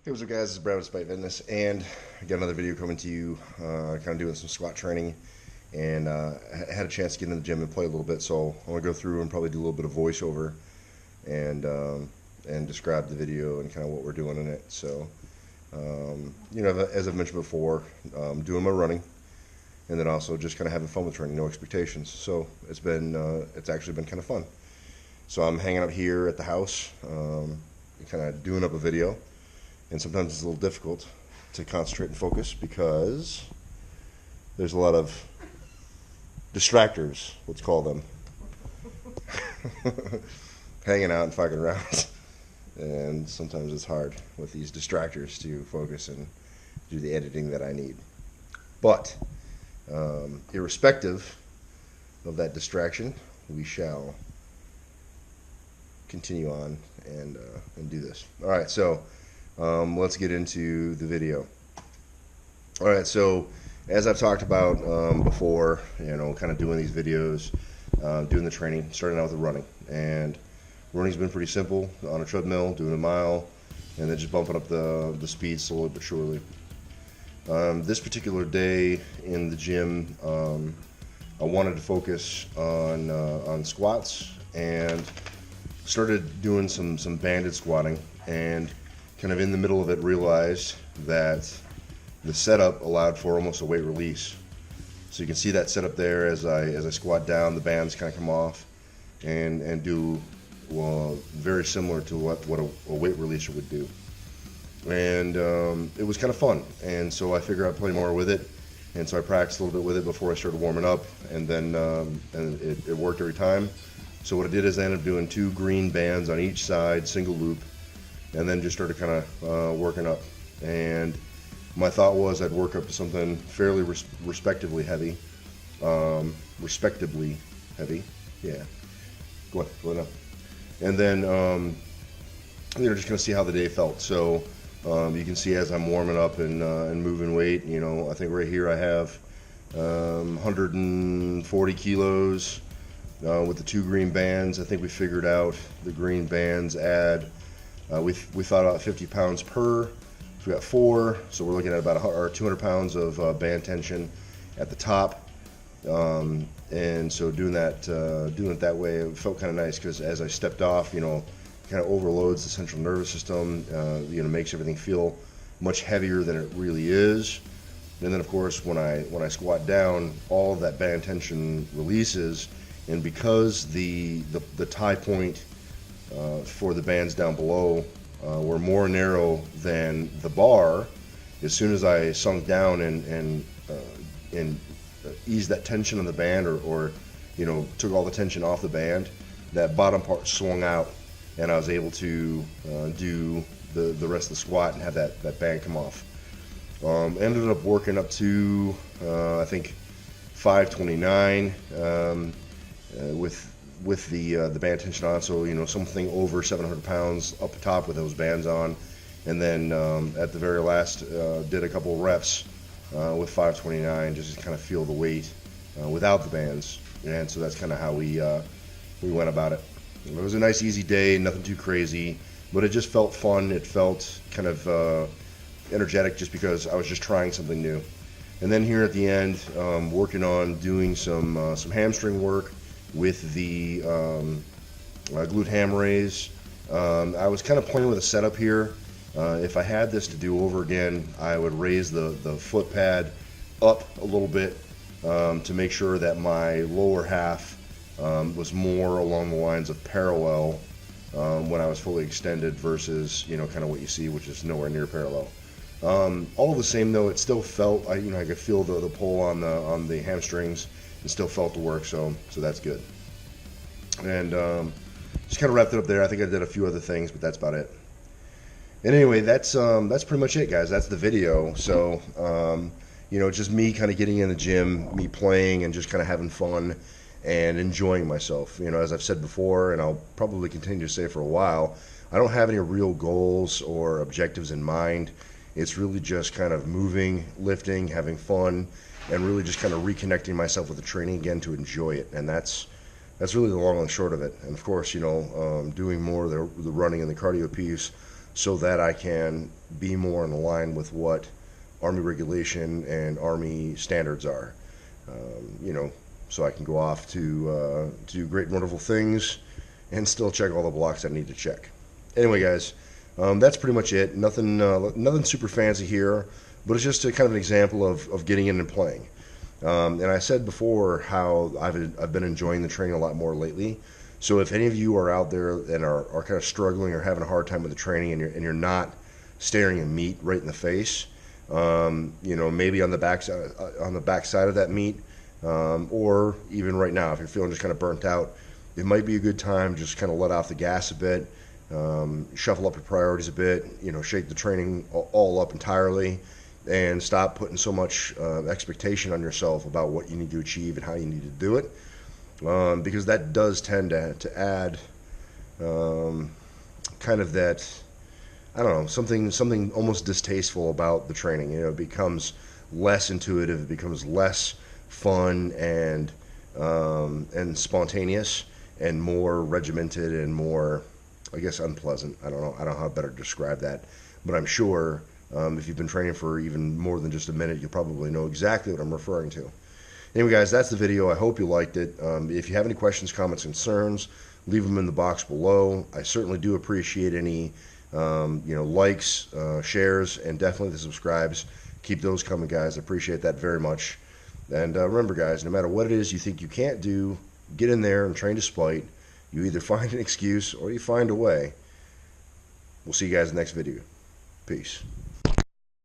Hey, what's up guys, it's Brad with Spite Fitness, and I got another video coming to you, kind of doing some squat training, and I had a chance to get in the gym and play a little bit, so I'm going to go through and probably do a little bit of voiceover and describe the video and kind of what we're doing in it. So, as I've mentioned before, doing my running, and then also just kind of having fun with training, no expectations. So it's actually been kind of fun. So I'm hanging out here at the house, kind of doing up a video. And sometimes it's a little difficult to concentrate and focus because there's a lot of distractors, let's call them, hanging out and fucking around. And sometimes it's hard with these distractors to focus and do the editing that I need. But irrespective of that distraction, we shall continue on and do this. All right, so let's get into the video. All right, so as I've talked about before, kind of doing these videos, doing the training, starting out with the running. And running's been pretty simple, on a treadmill, doing a mile, and then just bumping up the speed slowly but surely. This particular day in the gym, I wanted to focus on squats, and started doing some banded squatting, and kind of in the middle of it realized that the setup allowed for almost a weight release. So you can see that setup there as I squat down, the bands kind of come off and do very similar to what a weight releaser would do. And it was kind of fun, and so I figured I'd play more with it, and so I practiced a little bit with it before I started warming up, and then and it worked every time. So what I did is I ended up doing 2 green bands on each side, single loop, and then just started kind of working up. And my thought was I'd work up to something fairly respectively heavy. Yeah. Go ahead up. And then, just kind of see how the day felt. So you can see as I'm warming up and moving weight, I think right here I have 140 kilos with the 2 green bands. I think we figured out the green bands add we thought about 50 pounds per. So we got 4, so we're looking at about 200 pounds of band tension at the top. And so doing it that way, it felt kind of nice because as I stepped off, kind of overloads the central nervous system. Makes everything feel much heavier than it really is. And then of course when I squat down, all of that band tension releases, and because the tie point for the bands down below were more narrow than the bar, as soon as I sunk down and eased that tension on the band, or took all the tension off the band, that bottom part swung out, and I was able to do the rest of the squat and have that band come off. Ended up working up to I think 529 with the band tension on, so something over 700 pounds up the top with those bands on, and then at the very last did a couple reps with 529 just to kind of feel the weight without the bands, and so that's kind of how we went about it. It was a nice easy day, nothing too crazy, but it just felt fun. It felt kind of energetic just because I was just trying something new. And then here at the end, working on doing some hamstring work with the glute ham raise. I was kind of playing with a setup here. If I had this to do over again, I would raise the foot pad up a little bit to make sure that my lower half was more along the lines of parallel when I was fully extended versus kind of what you see, which is nowhere near parallel. All the same though, it still felt I could feel the pull on the hamstrings. It still felt the work, so that's good. And just kind of wrapped it up there. I think I did a few other things, but that's about it. And anyway, that's pretty much it, guys. That's the video. So just me kind of getting in the gym, me playing, and just kind of having fun and enjoying myself. As I've said before, and I'll probably continue to say for a while, I don't have any real goals or objectives in mind. It's really just kind of moving, lifting, having fun, and really just kind of reconnecting myself with the training again to enjoy it. And that's really the long and short of it. And of course, doing more of the running and the cardio piece so that I can be more in line with what Army regulation and Army standards are. You know, so I can go off to do great and wonderful things and still check all the blocks I need to check. Anyway, guys, that's pretty much it. Nothing super fancy here, but it's just a kind of an example of getting in and playing. And I said before how I've been enjoying the training a lot more lately. So if any of you are out there and are kind of struggling or having a hard time with the training, and you're not staring at meat right in the face, you know, maybe on the back side of that meat, or even right now, if you're feeling just kind of burnt out, it might be a good time to just kind of let off the gas a bit, shuffle up your priorities a bit, you know, shake the training all up entirely, and stop putting so much expectation on yourself about what you need to achieve and how you need to do it, because that does tend to add kind of that, I don't know, something almost distasteful about the training. You know, it becomes less intuitive, it becomes less fun and spontaneous, and more regimented and more, I guess, unpleasant. I don't know how better to describe that, but I'm sure if you've been training for even more than just a minute, you'll probably know exactly what I'm referring to. Anyway, guys, that's the video. I hope you liked it. If you have any questions, comments, concerns, leave them in the box below. I certainly do appreciate any you know, likes, shares, and definitely the subscribes. Keep those coming, guys. I appreciate that very much. And remember, guys, no matter what it is you think you can't do, get in there and train to spite. You either find an excuse or you find a way. We'll see you guys in the next video. Peace.